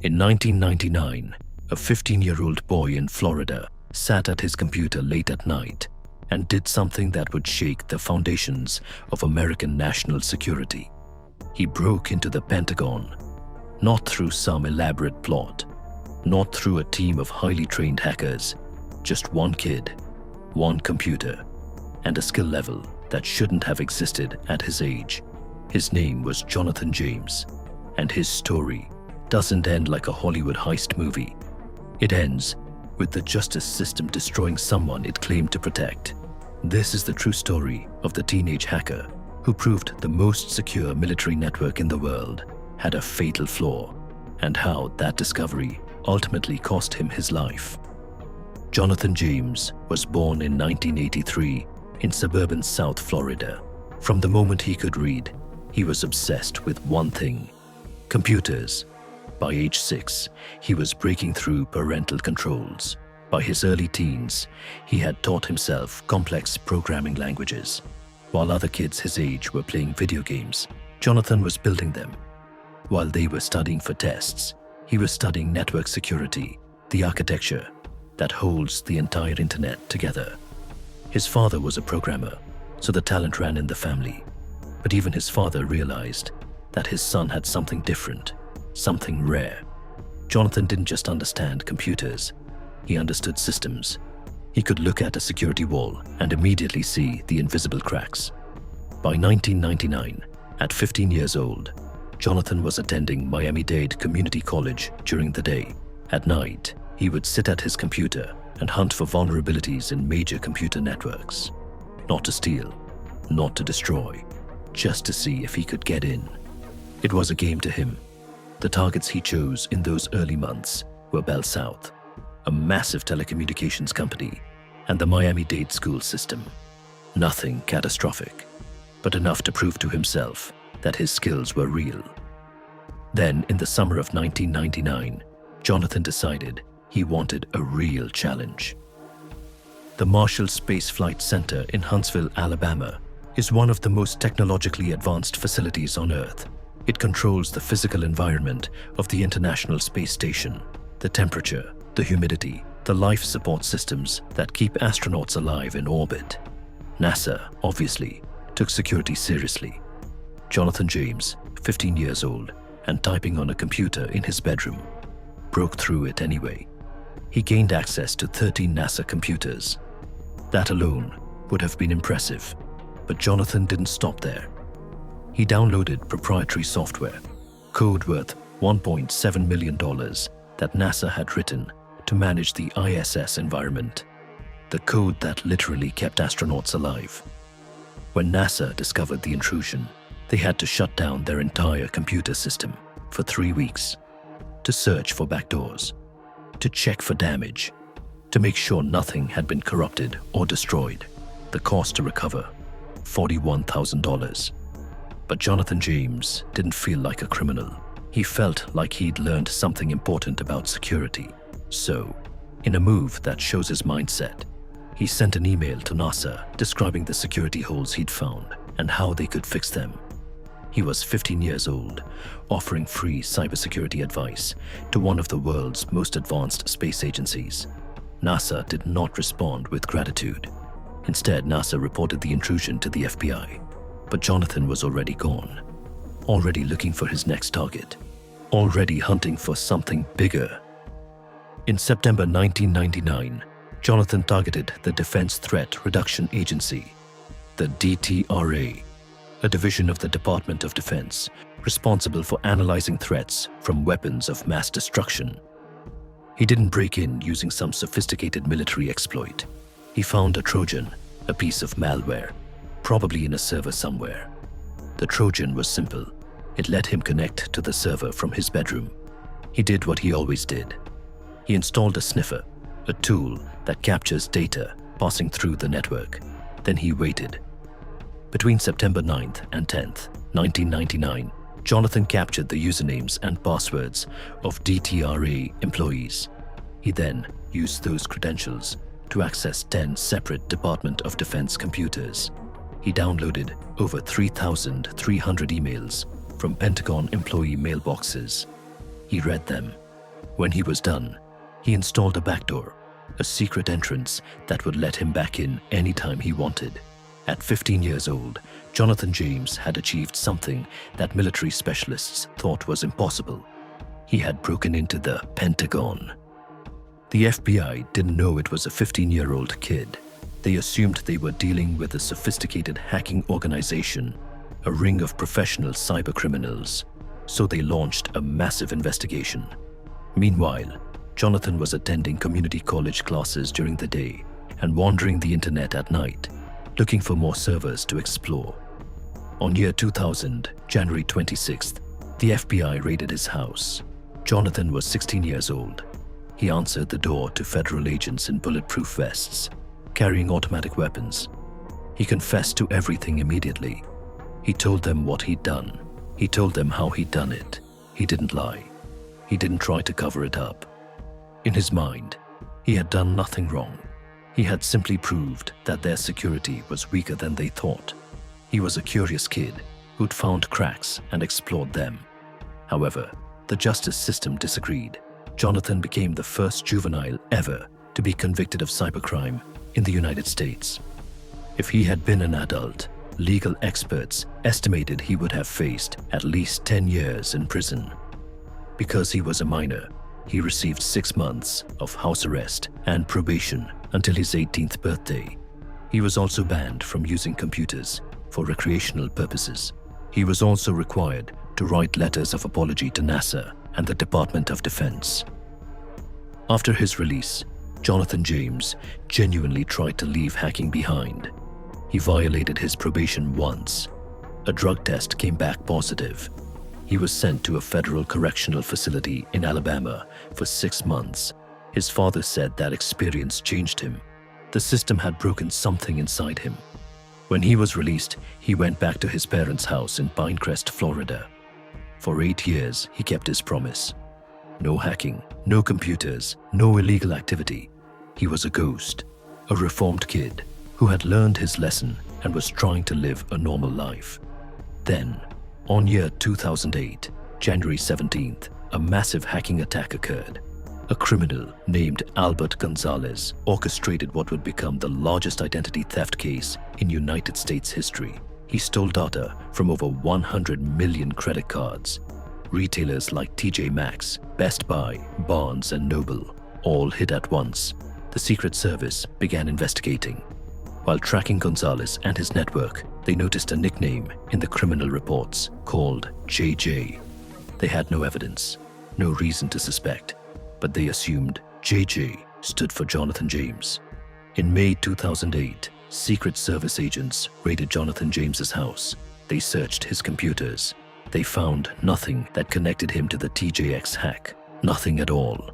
In 1999, a 15-year-old boy in Florida sat at his computer late at night and did something that would shake the foundations of American national security. He broke into the Pentagon, not through some elaborate plot, not through a team of highly trained hackers, just one kid, one computer, and a skill level that shouldn't have existed at his age. His name was Jonathan James, and his story doesn't end like a Hollywood heist movie. It ends with the justice system destroying someone it claimed to protect. This is the true story of the teenage hacker who proved the most secure military network in the world had a fatal flaw, and how that discovery ultimately cost him his life. Jonathan James was born in 1983 in suburban South Florida. From the moment he could read, he was obsessed with one thing: computers. By age 6, he was breaking through parental controls. By his early teens, he had taught himself complex programming languages. While other kids his age were playing video games, Jonathan was building them. While they were studying for tests, he was studying network security, the architecture that holds the entire internet together. His father was a programmer, so the talent ran in the family. But even his father realized that his son had something different, something rare. Jonathan didn't just understand computers, he understood systems. He could look at a security wall and immediately see the invisible cracks. By 1999, at 15 years old, Jonathan was attending Miami-Dade Community College during the day. At night, he would sit at his computer and hunt for vulnerabilities in major computer networks. Not to steal, not to destroy, just to see if he could get in. It was a game to him. The targets he chose in those early months were Bell South, a massive telecommunications company, and the Miami-Dade school system. Nothing catastrophic, but enough to prove to himself that his skills were real. Then, in the summer of 1999, Jonathan decided he wanted a real challenge. The Marshall Space Flight Center in Huntsville, Alabama, is one of the most technologically advanced facilities on Earth. It controls the physical environment of the International Space Station, the temperature, the humidity, the life support systems that keep astronauts alive in orbit. NASA, obviously, took security seriously. Jonathan James, 15 years old, and typing on a computer in his bedroom, broke through it anyway. He gained access to 13 NASA computers. That alone would have been impressive, but Jonathan didn't stop there. He downloaded proprietary software, code worth $1.7 million that NASA had written to manage the ISS environment, the code that literally kept astronauts alive. When NASA discovered the intrusion, they had to shut down their entire computer system for 3 weeks to search for backdoors, to check for damage, to make sure nothing had been corrupted or destroyed. The cost to recover, $41,000. But Jonathan James didn't feel like a criminal. He felt like he'd learned something important about security. So, in a move that shows his mindset, he sent an email to NASA describing the security holes he'd found and how they could fix them. He was 15 years old, offering free cybersecurity advice to one of the world's most advanced space agencies. NASA did not respond with gratitude. Instead, NASA reported the intrusion to the FBI. But Jonathan was already gone, already looking for his next target, already hunting for something bigger. In September 1999, Jonathan targeted the Defense Threat Reduction Agency, the DTRA, a division of the Department of Defense responsible for analyzing threats from weapons of mass destruction. He didn't break in using some sophisticated military exploit. He found a Trojan, a piece of malware, probably in a server somewhere. The Trojan was simple. It let him connect to the server from his bedroom. He did what he always did. He installed a sniffer, a tool that captures data passing through the network. Then he waited. Between September 9th and 10th, 1999, Jonathan captured the usernames and passwords of DTRA employees. He then used those credentials to access 10 separate Department of Defense computers. He downloaded over 3,300 emails from Pentagon employee mailboxes. He read them, When he was done, he installed a backdoor, a secret entrance that would let him back in anytime he wanted. At 15 years old, Jonathan James had achieved something that military specialists thought was impossible. He had broken into the Pentagon. The FBI didn't know it was a 15-year-old kid. They assumed they were dealing with a sophisticated hacking organization, a ring of professional cybercriminals, so they launched a massive investigation. Meanwhile, Jonathan was attending community college classes during the day and wandering the internet at night, looking for more servers to explore. On year 2000, January 26th, the FBI raided his house. Jonathan was 16 years old. He answered the door to federal agents in bulletproof vests, carrying automatic weapons. He confessed to everything immediately. He told them what he'd done. He told them how he'd done it. He didn't lie. He didn't try to cover it up. In his mind, he had done nothing wrong. He had simply proved that their security was weaker than they thought. He was a curious kid who'd found cracks and explored them. However, the justice system disagreed. Jonathan became the first juvenile ever to be convicted of cybercrime in the United States. If he had been an adult, legal experts estimated he would have faced at least 10 years in prison. Because he was a minor, he received 6 months of house arrest and probation until his 18th birthday. He was also banned from using computers for recreational purposes. He was also required to write letters of apology to NASA and the Department of Defense. After his release, Jonathan James genuinely tried to leave hacking behind. He violated his probation once. A drug test came back positive. He was sent to a federal correctional facility in Alabama for 6 months. His father said that experience changed him. The system had broken something inside him. When he was released, he went back to his parents' house in Pinecrest, Florida. For 8 years, he kept his promise. No hacking, no computers, no illegal activity. He was a ghost, a reformed kid who had learned his lesson and was trying to live a normal life. Then, on year 2008, January 17th, a massive hacking attack occurred. A criminal named Albert Gonzalez orchestrated what would become the largest identity theft case in United States history. He stole data from over 100 million credit cards. Retailers like TJ Maxx, Best Buy, Barnes & Noble all hit at once. The Secret Service began investigating. While tracking Gonzalez and his network, they noticed a nickname in the criminal reports called JJ. They had no evidence, no reason to suspect, but they assumed JJ stood for Jonathan James. In May 2008, Secret Service agents raided Jonathan James's house. They searched his computers. They found nothing that connected him to the TJX hack, nothing at all.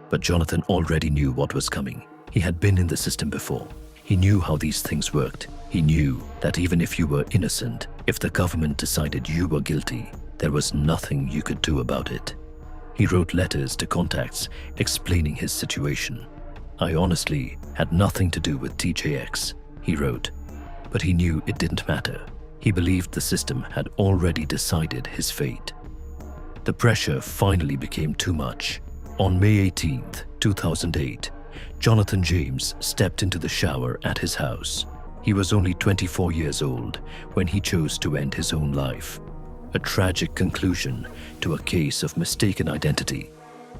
But Jonathan already knew what was coming. He had been in the system before. He knew how these things worked. He knew that even if you were innocent, if the government decided you were guilty, there was nothing you could do about it. He wrote letters to contacts explaining his situation. "I honestly had nothing to do with TJX," he wrote, but he knew it didn't matter. He believed the system had already decided his fate. The pressure finally became too much. On May 18th, 2008, Jonathan James stepped into the shower at his house. He was only 24 years old when he chose to end his own life. A tragic conclusion to a case of mistaken identity.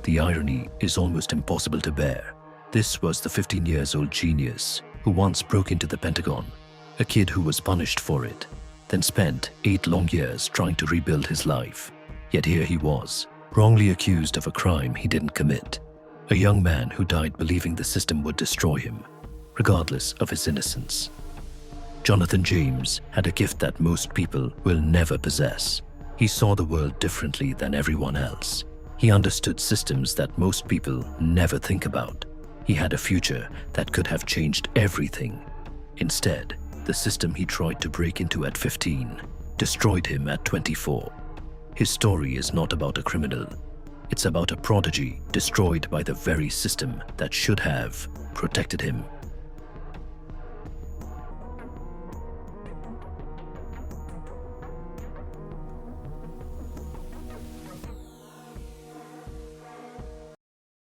The irony is almost impossible to bear. This was the 15-year-old genius who once broke into the Pentagon, a kid who was punished for it, then spent 8 long years trying to rebuild his life. Yet here he was, wrongly accused of a crime he didn't commit. A young man who died believing the system would destroy him, regardless of his innocence. Jonathan James had a gift that most people will never possess. He saw the world differently than everyone else. He understood systems that most people never think about. He had a future that could have changed everything. Instead, the system he tried to break into at 15 destroyed him at 24. His story is not about a criminal. It's about a prodigy destroyed by the very system that should have protected him.